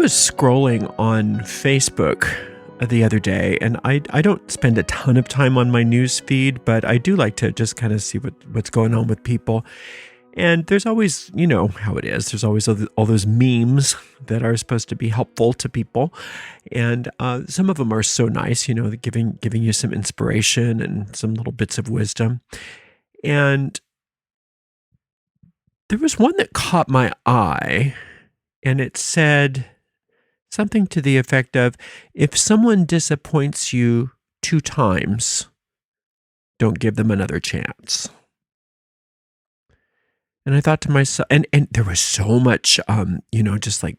was scrolling on Facebook the other day, and I don't spend a ton of time on my news feed, but I do like to just kind of see what's going on with people. And there's always, you know how it is, there's always all those memes that are supposed to be helpful to people. And some of them are so nice, you know, giving you some inspiration and some little bits of wisdom. And there was one that caught my eye, and it said something to the effect of, if someone disappoints you 2 times, don't give them another chance. And I thought to myself, and there was so much, just like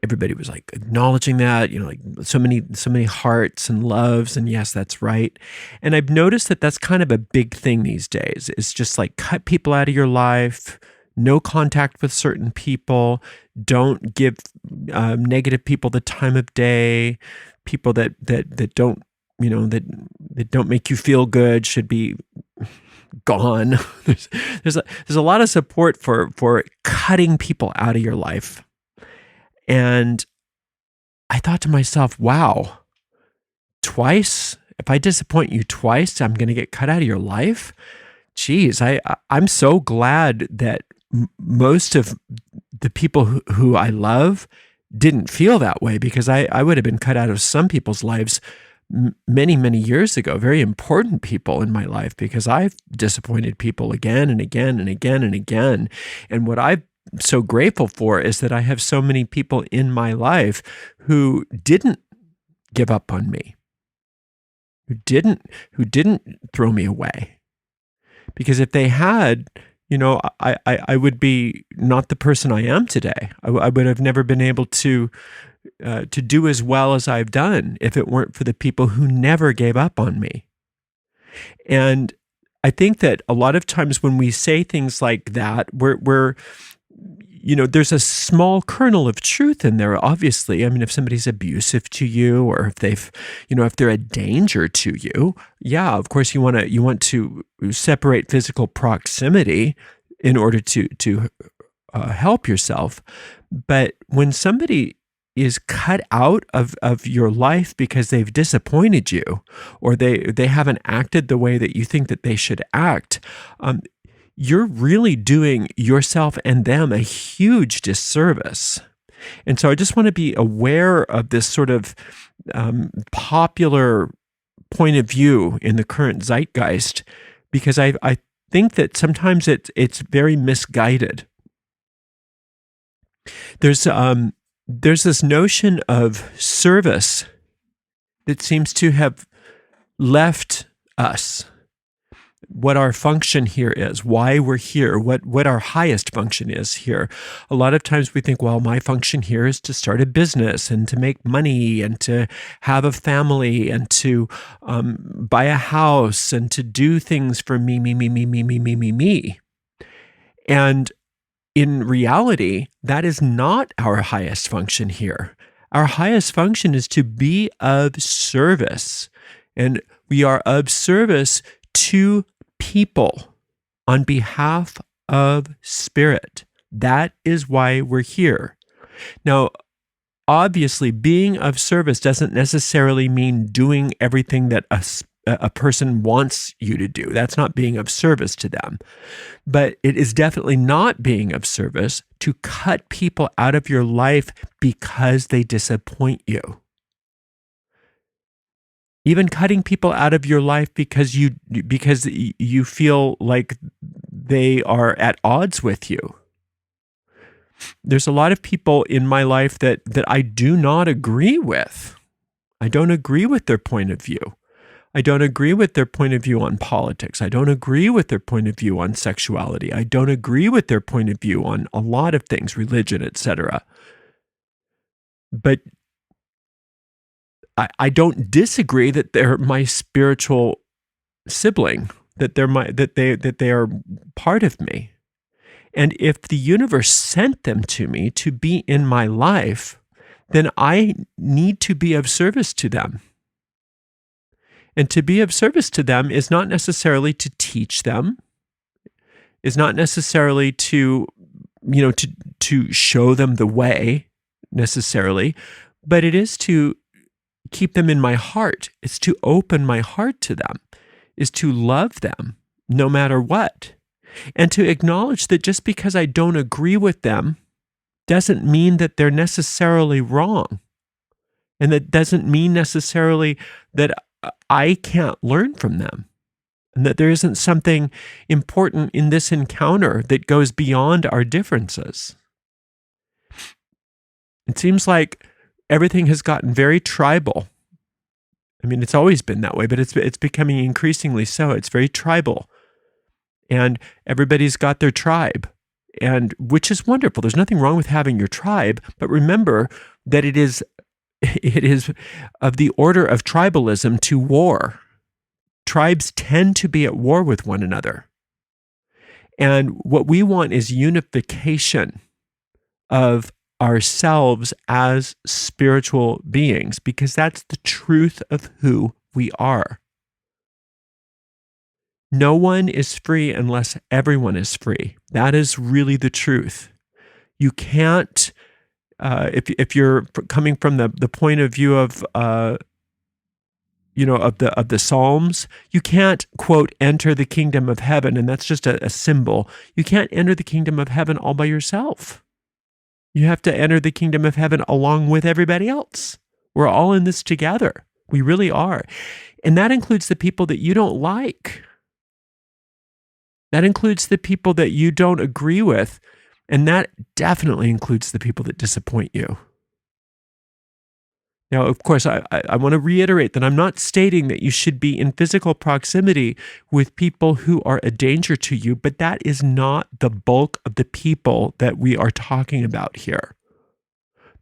everybody was like acknowledging that, like so many hearts and loves, and yes, that's right. And I've noticed that that's kind of a big thing these days. It's just like cut people out of your life, no contact with certain people, don't give negative people the time of day, people that don't, that don't make you feel good should be gone. There's a lot of support for cutting people out of your life. And I thought to myself, wow, twice? If I disappoint you twice, I'm going to get cut out of your life? Geez, I'm so glad that most of the people who I love didn't feel that way, because I would have been cut out of some people's lives many, many years ago, very important people in my life, because I've disappointed people again and again and again and again. And what I'm so grateful for is that I have so many people in my life who didn't give up on me, who didn't throw me away. Because if they had, I would be not the person I am today. I would have never been able to do as well as I've done if it weren't for the people who never gave up on me. And I think that a lot of times when we say things like that, we're there's a small kernel of truth in there, obviously. I mean, if somebody's abusive to you, or if they've, if they're a danger to you, yeah, of course you want to separate physical proximity in order to help yourself. But when somebody is cut out of your life because they've disappointed you, or they haven't acted the way that you think that they should act, you're really doing yourself and them a huge disservice. And so I just want to be aware of this sort of popular point of view in the current zeitgeist, because I think that sometimes it's very misguided. There's this notion of service that seems to have left us. What our function here is, why we're here, what our highest function is here. A lot of times we think, well, my function here is to start a business and to make money and to have a family and to buy a house and to do things for me. And in reality, that is not our highest function here. Our highest function is to be of service. And we are of service to people on behalf of spirit. That is why we're here. Now, obviously, being of service doesn't necessarily mean doing everything that a person wants you to do. That's not being of service to them. But it is definitely not being of service to cut people out of your life because they disappoint you. Even cutting people out of your life because you feel like they are at odds with you. There's a lot of people in my life that I do not agree with. I don't agree with their point of view. I don't agree with their point of view on politics. I don't agree with their point of view on sexuality. I don't agree with their point of view on a lot of things, religion, etc. But I don't disagree that they're my spiritual sibling, that they are part of me. And if the universe sent them to me to be in my life, then I need to be of service to them. And to be of service to them is not necessarily to teach them, is not necessarily to show them the way. necessarily, but it is to keep them in my heart. It's to open my heart to them, is to love them no matter what. And to acknowledge that just because I don't agree with them doesn't mean that they're necessarily wrong. And that doesn't mean necessarily that I can't learn from them. And that there isn't something important in this encounter that goes beyond our differences. It seems like everything has gotten very tribal. I mean, it's always been that way, but it's becoming increasingly so. It's very tribal. And everybody's got their tribe, and which is wonderful. There's nothing wrong with having your tribe, but remember that it is of the order of tribalism to war. Tribes tend to be at war with one another. And what we want is unification of ourselves as spiritual beings, because that's the truth of who we are. No one is free unless everyone is free. That is really the truth. You can't, if you're coming from the point of view of of the Psalms, you can't, quote, enter the kingdom of heaven, and that's just a symbol. You can't enter the kingdom of heaven all by yourself. You have to enter the kingdom of heaven along with everybody else. We're all in this together. We really are. And that includes the people that you don't like. That includes the people that you don't agree with. And that definitely includes the people that disappoint you. Now, of course, I want to reiterate that I'm not stating that you should be in physical proximity with people who are a danger to you, but that is not the bulk of the people that we are talking about here.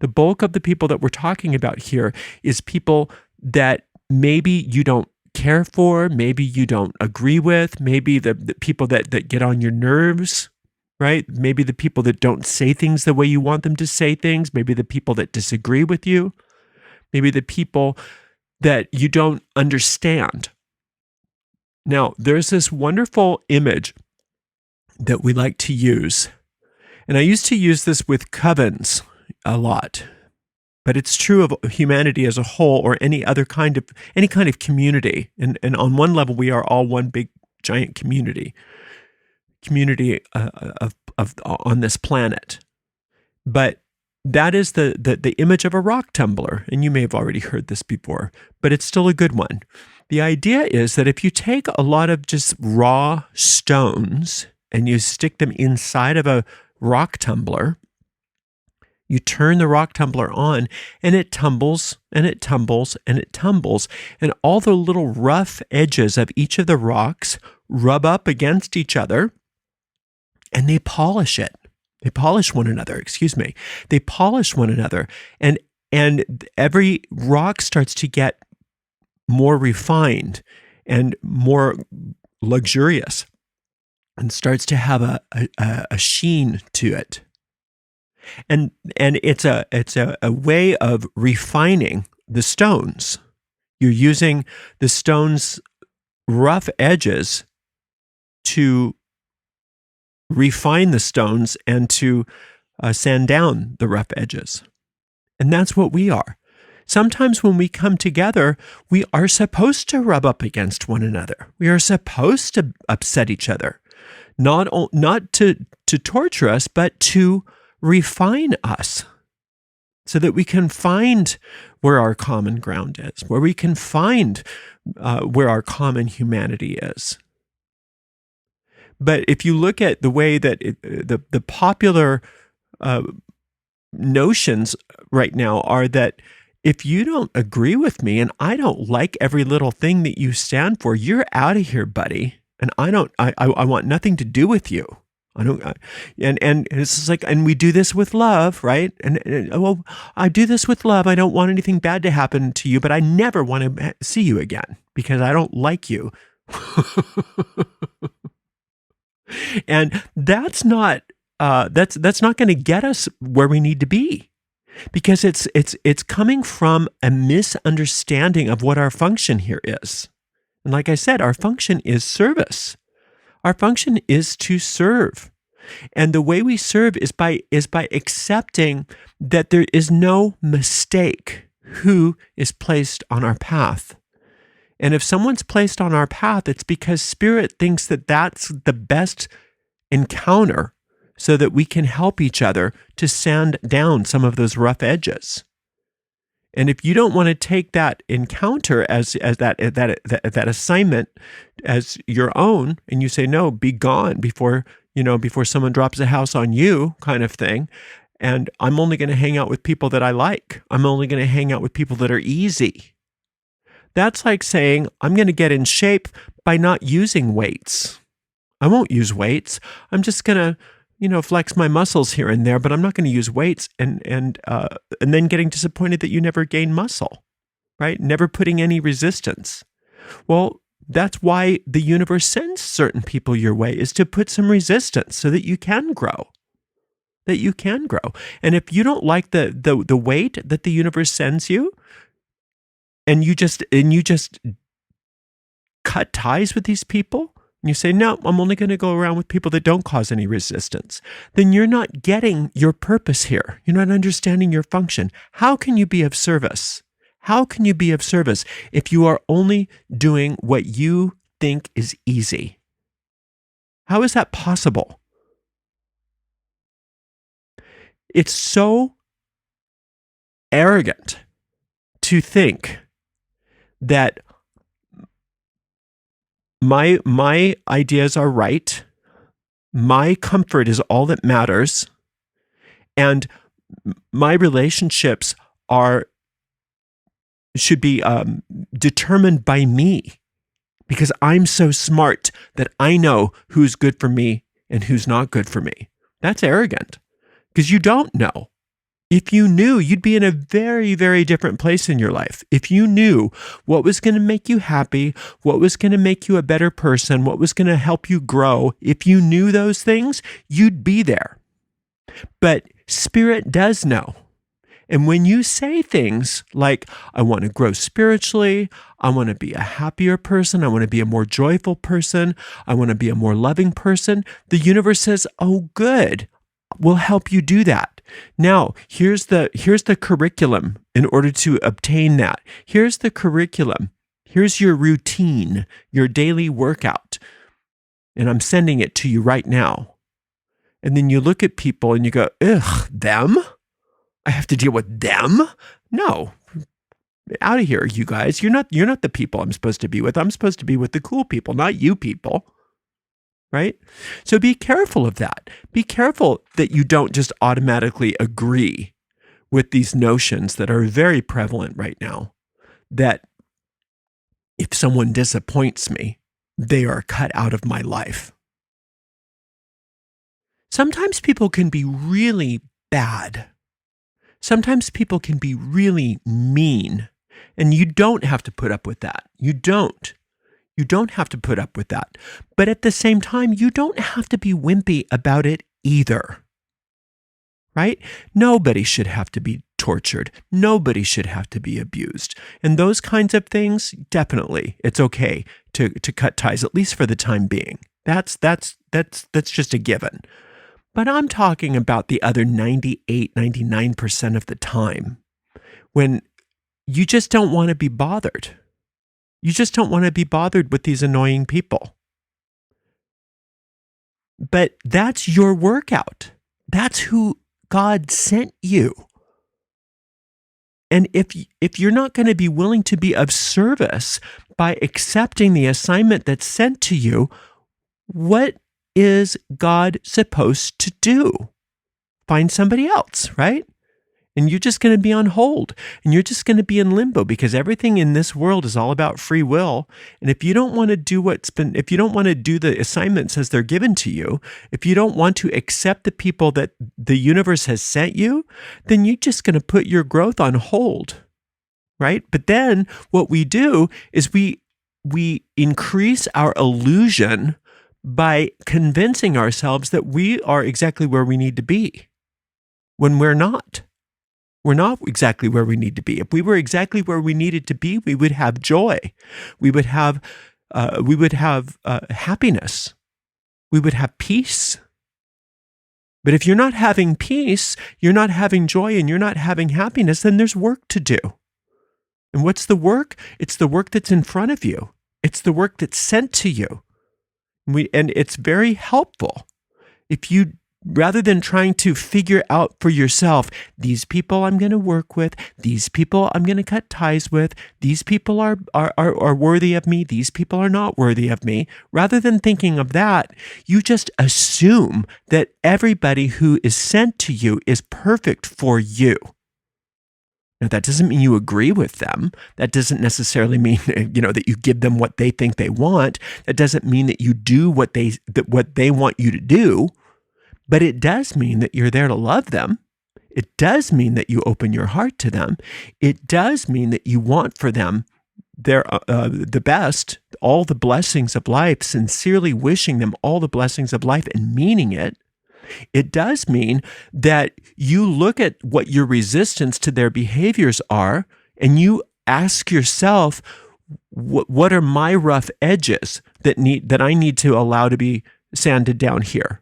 The bulk of the people that we're talking about here is people that maybe you don't care for, maybe you don't agree with, maybe the people that get on your nerves, right? Maybe the people that don't say things the way you want them to say things, maybe the people that disagree with you. Maybe the people that you don't understand. Now, there's this wonderful image that we like to use. And I used to use this with covens a lot. But it's true of humanity as a whole, or any kind of community. And on one level, we are all one big giant community of on this planet. But that is the image of a rock tumbler, and you may have already heard this before, but it's still a good one. The idea is that if you take a lot of just raw stones and you stick them inside of a rock tumbler, you turn the rock tumbler on, and it tumbles, and it tumbles, and it tumbles, and all the little rough edges of each of the rocks rub up against each other, and they polish it. They polish one another, They polish one another. And every rock starts to get more refined and more luxurious and starts to have a sheen to it. And it's a way of refining the stones. You're using the stone's rough edges to refine the stones and to sand down the rough edges. And that's what we are. Sometimes when we come together, we are supposed to rub up against one another. We are supposed to upset each other, not to torture us, but to refine us so that we can find where our common ground is, where we can find where our common humanity is. But if you look at the way that the popular notions right now are that if you don't agree with me and I don't like every little thing that you stand for, you're out of here, buddy. And I want nothing to do with you. And it's just like, and we do this with love, right? And well, I do this with love. I don't want anything bad to happen to you, but I never want to see you again because I don't like you. And that's not going to get us where we need to be, because it's coming from a misunderstanding of what our function here is. And like I said, our function is service. Our function is to serve. And the way we serve is by accepting that there is no mistake who is placed on our path. And if someone's placed on our path, it's because Spirit thinks that that's the best encounter so that we can help each other to sand down some of those rough edges. And if you don't want to take that encounter as that assignment as your own, and you say, no, be gone before someone drops a house on you, kind of thing, and I'm only going to hang out with people that I like. I'm only going to hang out with people that are easy. That's like saying, I'm going to get in shape by not using weights. I won't use weights. I'm just going to flex my muscles here and there, but I'm not going to use weights and then getting disappointed that you never gain muscle, right? Never putting any resistance. Well, that's why the universe sends certain people your way, is to put some resistance so that you can grow. And if you don't like the weight that the universe sends you, and you just cut ties with these people, and you say, no, I'm only going to go around with people that don't cause any resistance, then you're not getting your purpose here. You're not understanding your function. How can you be of service? How can you be of service if you are only doing what you think is easy? How is that possible? It's so arrogant to think that my ideas are right, my comfort is all that matters, and my relationships should be determined by me, because I'm so smart that I know who's good for me and who's not good for me. That's arrogant, because you don't know. If you knew, you'd be in a very, very different place in your life. If you knew what was going to make you happy, what was going to make you a better person, what was going to help you grow, if you knew those things, you'd be there. But Spirit does know. And when you say things like, I want to grow spiritually, I want to be a happier person, I want to be a more joyful person, I want to be a more loving person, the universe says, oh, good, we'll help you do that. Now, here's the curriculum in order to obtain that. Here's the curriculum. Here's your routine, your daily workout. And I'm sending it to you right now. And then you look at people and you go, ugh, them? I have to deal with them? No. Out of here, you guys. You're not the people I'm supposed to be with. I'm supposed to be with the cool people, not you people. Right? So be careful of that. Be careful that you don't just automatically agree with these notions that are very prevalent right now, that if someone disappoints me, they are cut out of my life. Sometimes people can be really bad. Sometimes people can be really mean, and you don't have to put up with that. You don't. You don't have to put up with that. But at the same time, you don't have to be wimpy about it either. Right? Nobody should have to be tortured. Nobody should have to be abused. And those kinds of things, definitely, it's okay to cut ties, at least for the time being. That's just a given. But I'm talking about the other 98, 99% of the time when you just don't want to be bothered. You just don't want to be bothered with these annoying people. But that's your workout. That's who God sent you. And if you're not going to be willing to be of service by accepting the assignment that's sent to you, what is God supposed to do? Find somebody else, right? And you're just going to be on hold, and you're just going to be in limbo, because everything in this world is all about free will. And if you don't want to do if you don't want to do the assignments as they're given to you, if you don't want to accept the people that the universe has sent you, then you're just going to put your growth on hold, right? But then what we do is we increase our illusion by convincing ourselves that we are exactly where we need to be, when we're not. We're not exactly where we need to be. If we were exactly where we needed to be, we would have joy. We would have happiness. We would have peace. But if you're not having peace, you're not having joy, and you're not having happiness, then there's work to do. And what's the work? It's the work that's in front of you. It's the work that's sent to you. And it's very helpful if you, rather than trying to figure out for yourself, these people I'm going to work with, these people I'm going to cut ties with, these people are worthy of me, these people are not worthy of me. Rather than thinking of that, you just assume that everybody who is sent to you is perfect for you. Now, that doesn't mean you agree with them. That doesn't necessarily mean, that you give them what they think they want. That doesn't mean that you do what they want you to do. But it does mean that you're there to love them. It does mean that you open your heart to them. It does mean that you want for them the best, all the blessings of life, sincerely wishing them all the blessings of life and meaning it. It does mean that you look at what your resistance to their behaviors are, and you ask yourself, what are my rough edges that I need to allow to be sanded down here?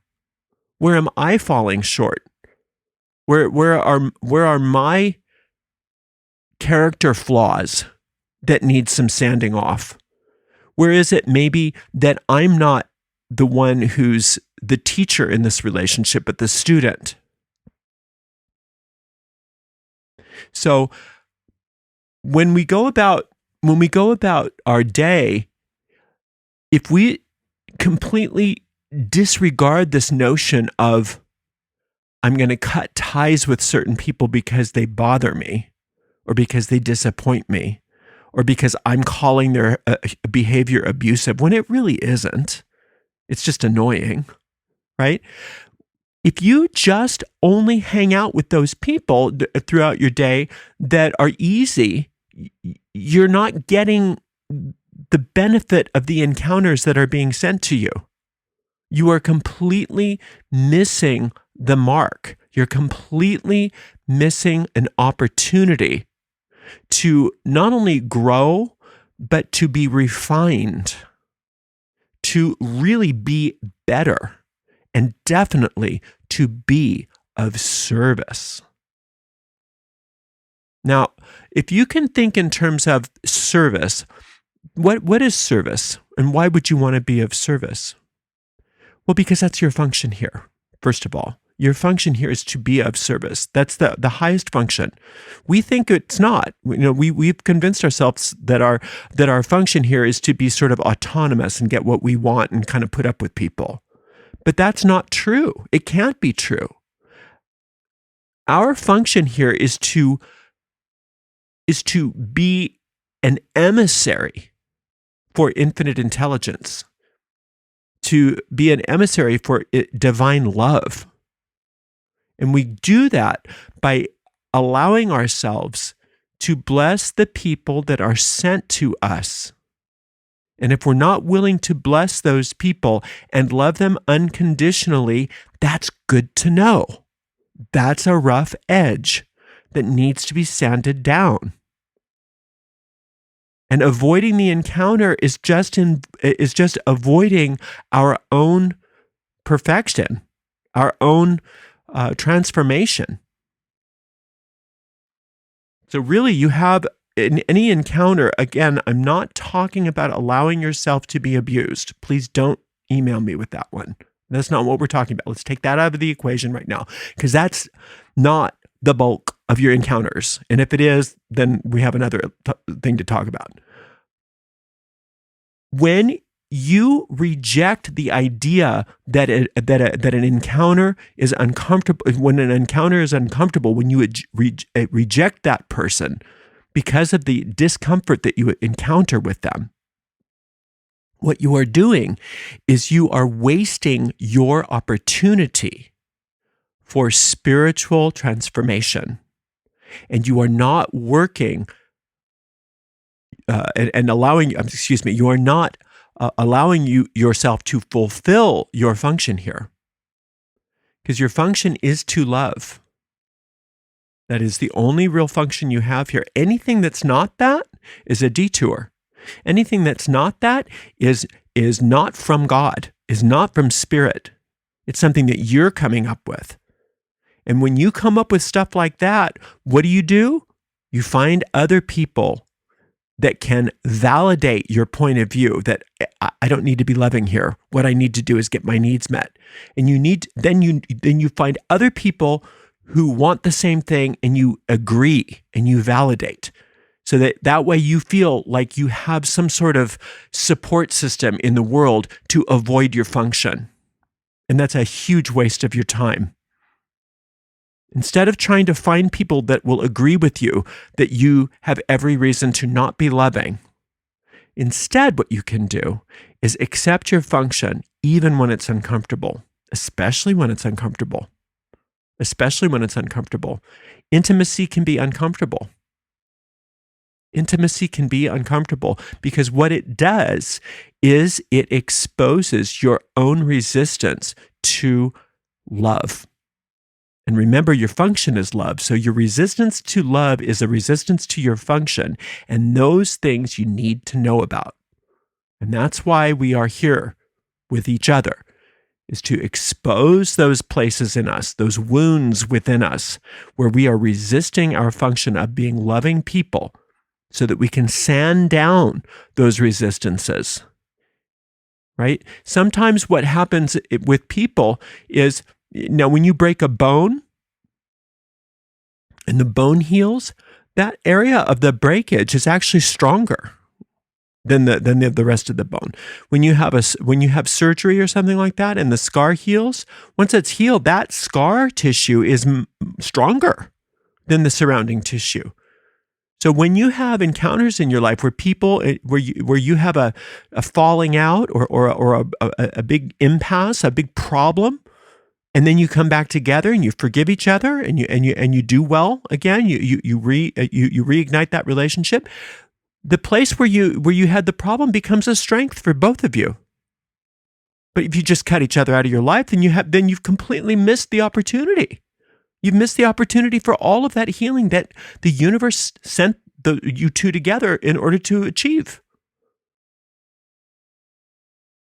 Where am I falling short? Where are my character flaws that need some sanding off? Where is it maybe that I'm not the one who's the teacher in this relationship, but the student? So when we go about our day, if we completely disregard this notion of, I'm going to cut ties with certain people because they bother me, or because they disappoint me, or because I'm calling their behavior abusive, when it really isn't. It's just annoying, right? If you just only hang out with those people throughout your day that are easy, you're not getting the benefit of the encounters that are being sent to you. You are completely missing the mark. You're completely missing an opportunity to not only grow, but to be refined, to really be better, and definitely to be of service. Now, if you can think in terms of service, what is service, and why would you want to be of service? Well, because that's your function here, first of all. Your function here is to be of service. That's the highest function. We think it's not. We've convinced ourselves that our function here is to be sort of autonomous and get what we want and kind of put up with people. But that's not true. It can't be true. Our function here is to be an emissary for infinite intelligence, to be an emissary for divine love. And we do that by allowing ourselves to bless the people that are sent to us. And if we're not willing to bless those people and love them unconditionally, that's good to know. That's a rough edge that needs to be sanded down. And avoiding the encounter is just avoiding our own perfection, our own transformation. So really, you have in any encounter, again, I'm not talking about allowing yourself to be abused. Please don't email me with that one. That's not what we're talking about. Let's take that out of the equation right now, because that's not the bulk of your encounters. And if it is, then we have another thing to talk about. When you reject the idea that an encounter is uncomfortable, when an encounter is uncomfortable, when you reject that person because of the discomfort that you encounter with them, what you are doing is you are wasting your opportunity for spiritual transformation. And you are not working and allowing, you are not allowing yourself to fulfill your function here. Because your function is to love. That is the only real function you have here. Anything that's not that is a detour. Anything that's not that is not from God, is not from Spirit. It's something that you're coming up with. And when you come up with stuff like that, what do? You find other people that can validate your point of view, that I don't need to be loving here. What I need to do is get my needs met. And then you find other people who want the same thing, and you agree and you validate. So that way you feel like you have some sort of support system in the world to avoid your function. And that's a huge waste of your time. Instead of trying to find people that will agree with you that you have every reason to not be loving, instead what you can do is accept your function even when it's uncomfortable, especially when it's uncomfortable. Especially when it's uncomfortable. Intimacy can be uncomfortable. Intimacy can be uncomfortable because what it does is it exposes your own resistance to love. And remember, your function is love. So your resistance to love is a resistance to your function. And those things you need to know about. And that's why we are here with each other, is to expose those places in us, those wounds within us, where we are resisting our function of being loving people, so that we can sand down those resistances. Right? Sometimes what happens with people is, now, when you break a bone and the bone heals, that area of the breakage is actually stronger than the rest of the bone. When you have surgery or something like that, and the scar heals, once it's healed, that scar tissue is stronger than the surrounding tissue. So when you have encounters in your life where you have a falling out or a big impasse, a big problem, and then you come back together and you forgive each other and you do well again. You reignite that relationship. The place where you had the problem becomes a strength for both of you. But if you just cut each other out of your life, then you've completely missed the opportunity. You've missed the opportunity for all of that healing that the universe sent you two together in order to achieve.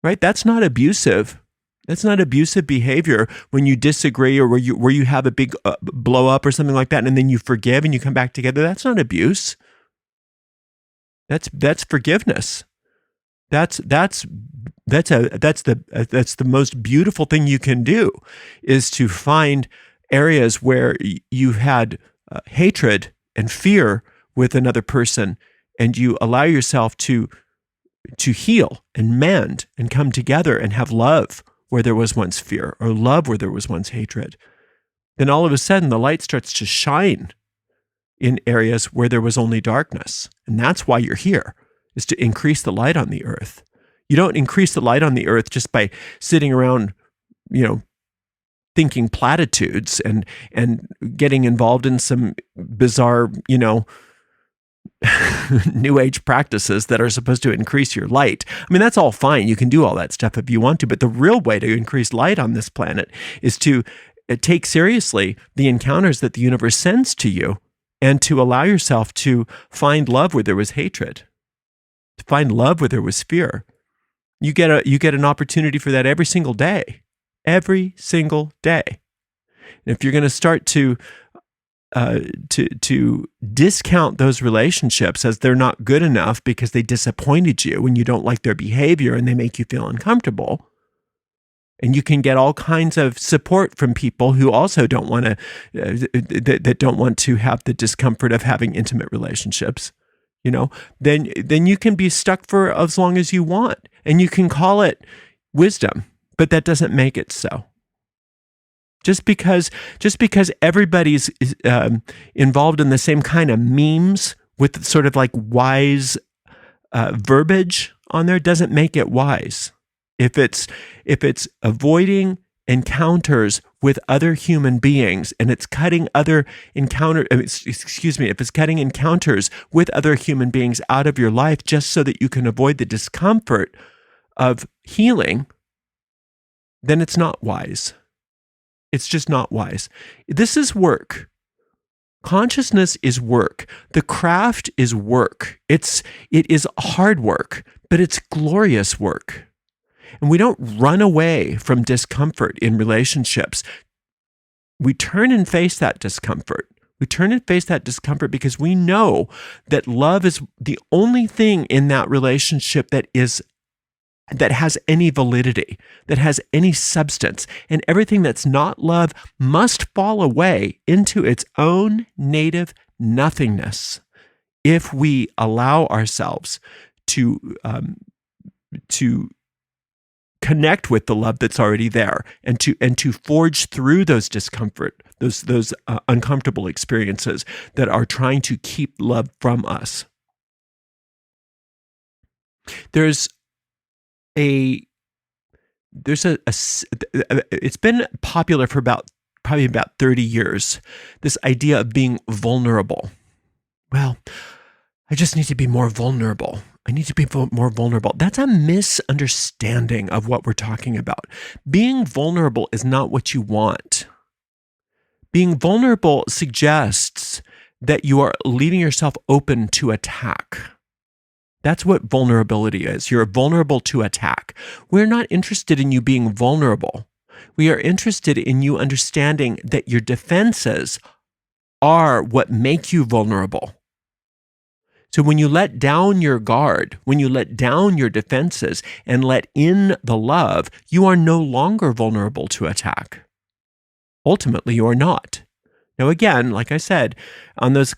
Right? That's not abusive. That's not abusive behavior when you disagree or where you have a big blow up or something like that, and then you forgive and you come back together. That's not abuse. That's forgiveness. That's the most beautiful thing you can do, is to find areas where you've had hatred and fear with another person, and you allow yourself to heal and mend and come together and have love where there was once fear, or love where there was once hatred. Then all of a sudden the light starts to shine in areas where there was only darkness. And that's why you're here, is to increase the light on the earth. You don't increase the light on the earth just by sitting around, thinking platitudes and getting involved in some bizarre, New Age practices that are supposed to increase your light. I mean, that's all fine. You can do all that stuff if you want to, but the real way to increase light on this planet is to take seriously the encounters that the universe sends to you, and to allow yourself to find love where there was hatred, to find love where there was fear. You get an opportunity for that every single day. Every single day. And if you're going to start to discount those relationships as they're not good enough because they disappointed you and you don't like their behavior and they make you feel uncomfortable, and you can get all kinds of support from people who also don't want to that don't want to have the discomfort of having intimate relationships, then you can be stuck for as long as you want, and you can call it wisdom, but that doesn't make it so. Just because everybody's involved in the same kind of memes with sort of like wise verbiage on there doesn't make it wise. If it's avoiding encounters with other human beings, and it's cutting if it's cutting encounters with other human beings out of your life just so that you can avoid the discomfort of healing, then it's not wise. It's just not wise. This is work. Consciousness is work. The craft is work. It is hard work, but it's glorious work. And we don't run away from discomfort in relationships. We turn and face that discomfort. We turn and face that discomfort because we know that love is the only thing in that relationship that has any validity, that has any substance. And everything that's not love must fall away into its own native nothingness if we allow ourselves to connect with the love that's already there, and to forge through those discomfort, those uncomfortable experiences that are trying to keep love from us. It's been popular for probably about 30 years, this idea of being vulnerable. Well, I just need to be more vulnerable. I need to be more vulnerable. That's a misunderstanding of what we're talking about. Being vulnerable is not what you want. Being vulnerable suggests that you are leaving yourself open to attack. That's what vulnerability is. You're vulnerable to attack. We're not interested in you being vulnerable. We are interested in you understanding that your defenses are what make you vulnerable. So when you let down your guard, when you let down your defenses and let in the love, you are no longer vulnerable to attack. Ultimately, you are not. Now, again, like I said, on those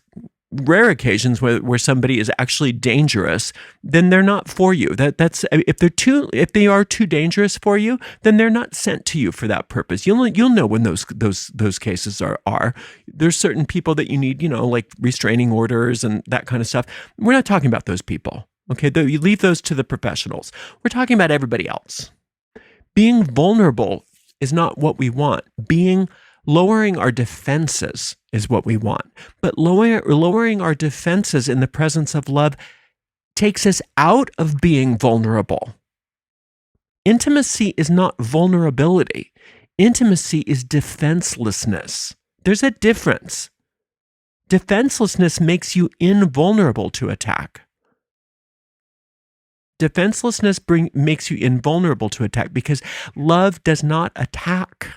rare occasions where somebody is actually dangerous, then they're not for you. If they are too dangerous for you, then they're not sent to you for that purpose. You'll know when those cases are. There's certain people that you need, like restraining orders and that kind of stuff. We're not talking about those people. Okay, you leave those to the professionals. We're talking about everybody else. Being vulnerable is not what we want. Lowering our defenses is what we want. But lowering our defenses in the presence of love takes us out of being vulnerable. Intimacy is not vulnerability. Intimacy is defenselessness. There's a difference. Defenselessness makes you invulnerable to attack. Defenselessness makes you invulnerable to attack because love does not attack.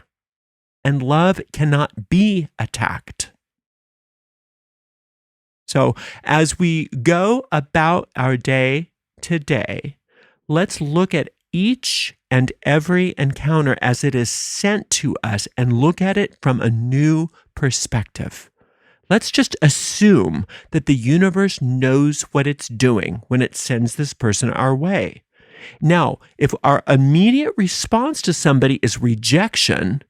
And love cannot be attacked. So as we go about our day today, let's look at each and every encounter as it is sent to us and look at it from a new perspective. Let's just assume that the universe knows what it's doing when it sends this person our way. Now, if our immediate response to somebody is rejection,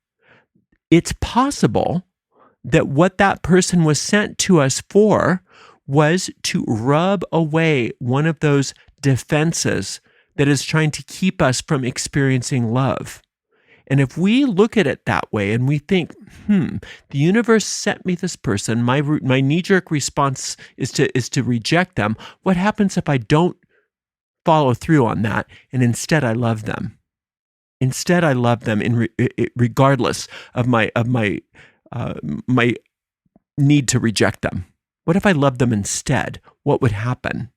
it's possible that what that person was sent to us for was to rub away one of those defenses that is trying to keep us from experiencing love. And if we look at it that way and we think, the universe sent me this person, my knee-jerk response is to reject them, what happens if I don't follow through on that and instead I love them? Instead, I love them regardless of my need to reject them. What if I love them instead? What would happen?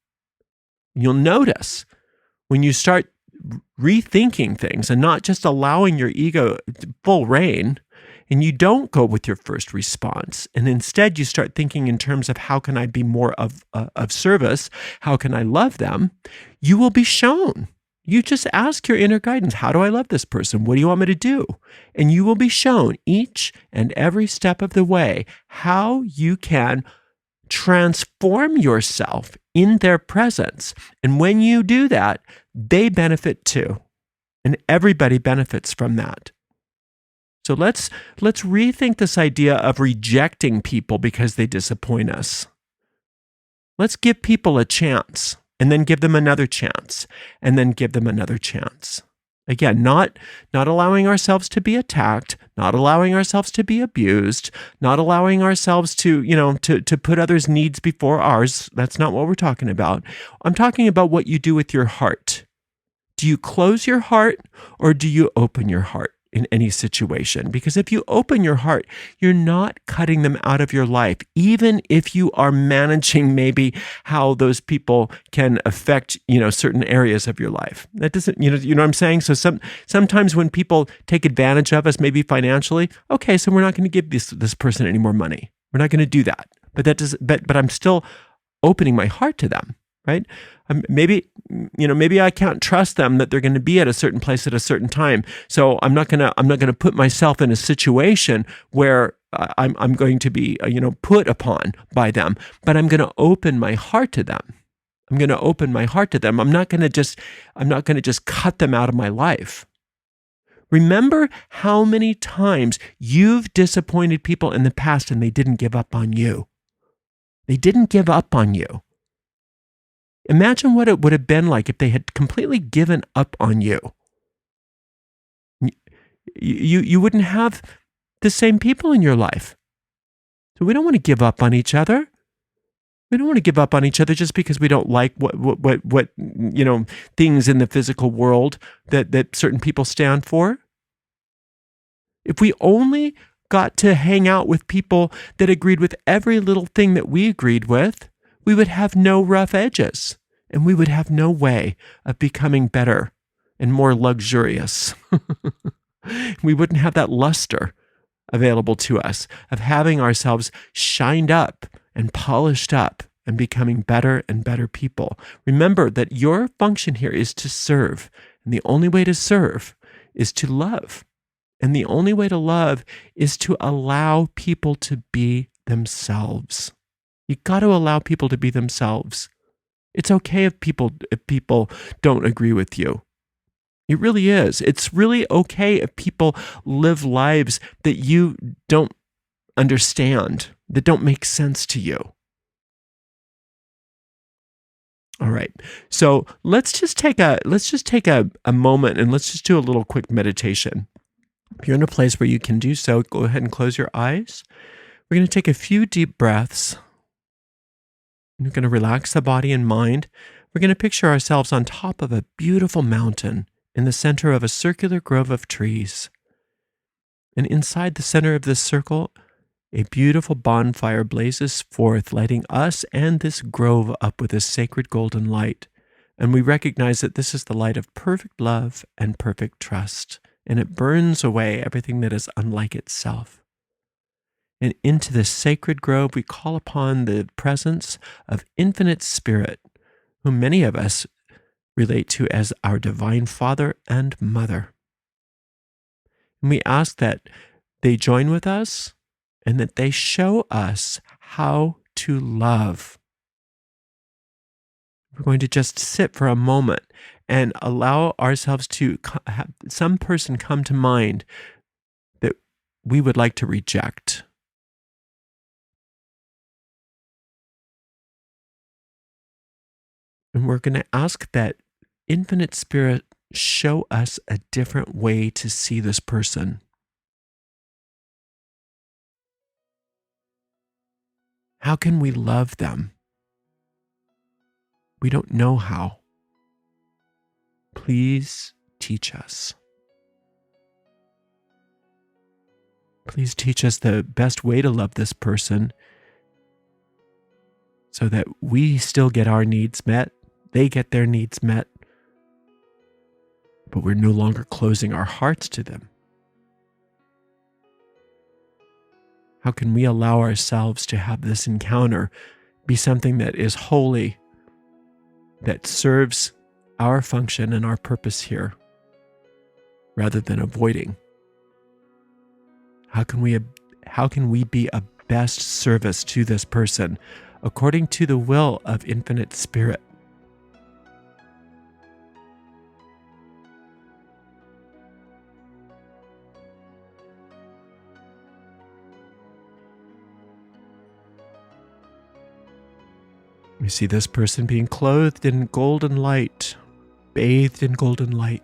You'll notice when you start rethinking things and not just allowing your ego full reign, and you don't go with your first response, and instead you start thinking in terms of how can I be more of service? How can I love them? You will be shown. You just ask your inner guidance, how do I love this person? What do you want me to do? And you will be shown each and every step of the way how you can transform yourself in their presence. And when you do that, they benefit too. And everybody benefits from that. So let's rethink this idea of rejecting people because they disappoint us. Let's give people a chance. And then give them another chance, and then give them another chance. Again, not allowing ourselves to be attacked, not allowing ourselves to be abused, not allowing ourselves to put others' needs before ours. That's not what we're talking about. I'm talking about what you do with your heart. Do you close your heart or do you open your heart? in any situation. Because if you open your heart, you're not cutting them out of your life, even if you are managing maybe how those people can affect, certain areas of your life. That doesn't, you know what I'm saying? So sometimes when people take advantage of us, maybe financially, okay, so we're not going to give this person any more money. We're not going to do that. But I'm still opening my heart to them, right? Maybe I can't trust them that they're going to be at a certain place at a certain time. So I'm not gonna put myself in a situation where I'm going to be put upon by them. But I'm going to open my heart to them. I'm going to open my heart to them. I'm not going to just cut them out of my life. Remember how many times you've disappointed people in the past and they didn't give up on you. They didn't give up on you. Imagine what it would have been like if they had completely given up on you. You wouldn't have the same people in your life. So we don't want to give up on each other. We don't want to give up on each other just because we don't like what things in the physical world that certain people stand for. If we only got to hang out with people that agreed with every little thing that we agreed with, we would have no rough edges, and we would have no way of becoming better and more luxurious. We wouldn't have that luster available to us of having ourselves shined up and polished up and becoming better and better people. Remember that your function here is to serve, and the only way to serve is to love. And the only way to love is to allow people to be themselves. You got to allow people to be themselves. It's okay if people don't agree with you. It really is. It's really okay if people live lives that you don't understand, that don't make sense to you. All right. So let's just take a moment and let's just do a little quick meditation. If you're in a place where you can do so, go ahead and close your eyes. We're going to take a few deep breaths. We're going to relax the body and mind. We're going to picture ourselves on top of a beautiful mountain in the center of a circular grove of trees. And inside the center of this circle, a beautiful bonfire blazes forth, lighting us and this grove up with a sacred golden light. And we recognize that this is the light of perfect love and perfect trust. And it burns away everything that is unlike itself. And into this sacred grove, we call upon the presence of infinite spirit, whom many of us relate to as our divine Father and Mother. And we ask that they join with us and that they show us how to love. We're going to just sit for a moment and allow ourselves to have some person come to mind that we would like to reject. And we're going to ask that infinite spirit show us a different way to see this person. How can we love them? We don't know how. Please teach us. Please teach us the best way to love this person so that we still get our needs met, they get their needs met, but we're no longer closing our hearts to them. How can we allow ourselves to have this encounter be something that is holy, that serves our function and our purpose here, rather than avoiding? How can we be a best service to this person according to the will of infinite spirit? We see this person being clothed in golden light, bathed in golden light.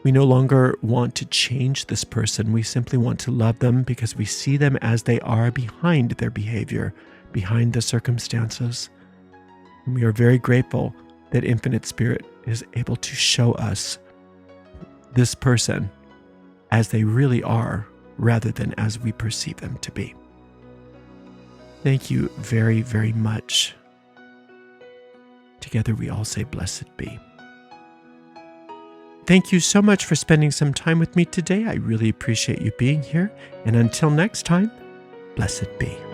We no longer want to change this person. We simply want to love them because we see them as they are behind their behavior, behind the circumstances. And we are very grateful that Infinite Spirit is able to show us this person as they really are rather than as we perceive them to be. Thank you very, very much. Together we all say, blessed be. Thank you so much for spending some time with me today. I really appreciate you being here. And until next time, blessed be.